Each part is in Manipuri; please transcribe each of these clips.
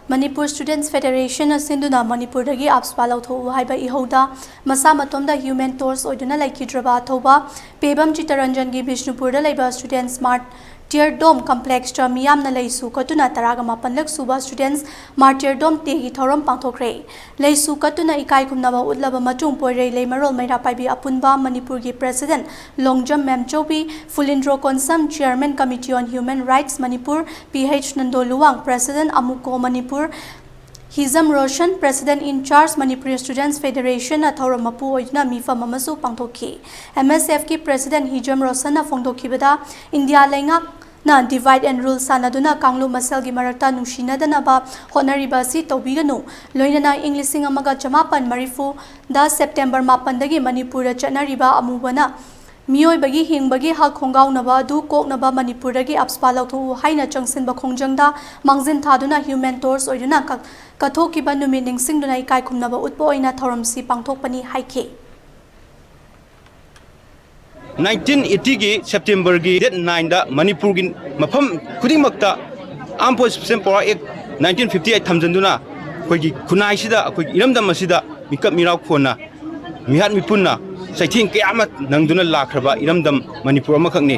Manipur Students Federation asinduna Manipur dagi apspa lautho haiba ihoda masa matomda human tours oiduna laikidraba thoba Pebam Chitaranajan gi Bishnupur da laiba student smart Tier Dome complex cha miyamna leisu katuna taraga mapanlak suba students Martyr Dome te gi thoram pangthokre leisu katuna ikai kumnaba utlaba matung poirei leimarol maira paibi apunba Manipur gi president Longjam Memchobi Fulindro Konsam chairman committee on human rights Manipur PH Nando Luwang president Amuko Manipur Hizam Roshan president in charge Manipuri Students Federation athora mapu oidna mifa mamasu pangthokhi MSF ki president Hizam Roshan na phongdokhibada India lenga na divide and rule sanaduna kanglu masal gi marakta nungsinadana ba honariba si tobiganu loinana Englishing amaga jamapan marifu da September 8 dagi Manipur chanariba amubana Mioi bagi hing bagi hak khonggaw naba du kok naba Manipur dagi apspa lautho haina changsin ba khongjangda mangzin thaduna human tours oiduna kathoki ba numi ningsing dunai kai khumnaba utpo oina thoramsi pangthokpani haike 1980 gi September gi date 9 da Manipur gi mafam khudingmakta Armed Forces Power Act 1958 thamjanduna khoigi khunai sida khoi iramdam asida mikap mirau khona mihat mipunna Saiting Kiamat Nangduna Lakraba Iramdam Manipur Makakni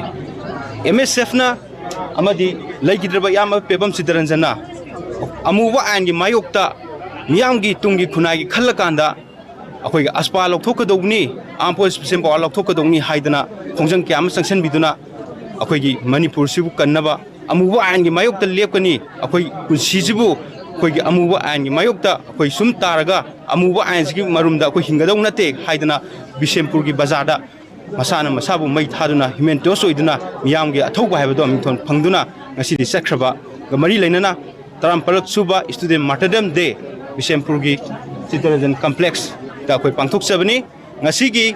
MSF na Amadi Laikidraba Yama Pebam Chitaranajan Amuwa and Mayokta Miyangi Tungi Kunagi Kalakanda Akoi Aspa Lokokadogni Ampos Simple Lokokadogni Haidana Kongjang Kiam Sanction Biduna Akoi Manipur Sibu Kanaba Amuwa and Mayokta Lepani Akoi Sijibu Koi Amuwa and Mayokta Koi Sum Taraga Amuwa and Marumda Koi Hingadona take Haidana Bisempur gi bazada masana masabu mai thaduna human tours oiduna miyamgi athoba habado amithon phangduna ngasi di sakraba gamari leinana tarampalak suba student martyrdom day Bisempur gi citizen complex ta koi pangthok sabani ngasi gi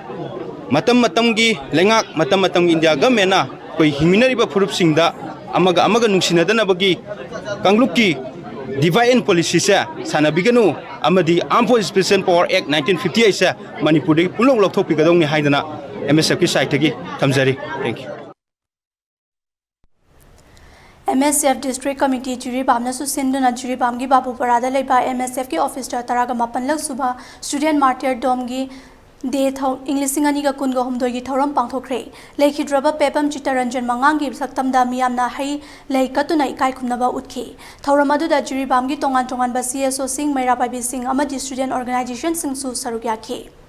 matam gi lengak matam India government na koi himinari ba furup singda amaga nungsinadana bagi kanglukki divine policy sa sanabiganu amadi Armed Forces Power Act 1958 sa Manipur de pulong lokthok pigadong ni haidana MSF ki site gi thamjari thank you MSF District Committee Juribam na susinduna Juribam gi babu parada leba MSF ki office ta taraga mapanlak suba student Martyr Dome gi de thau Englishing ani ga kun ga humdoi gi thoram pangthokre leikhidraba Pebam Chitaranajan mangang gi saktamda miyamna hai leikatuna ikai khumnaba utkhi thoram adu da Juribam gi tongan ba CSO sing maira pai sing amadi student organization sing su saruk yakhe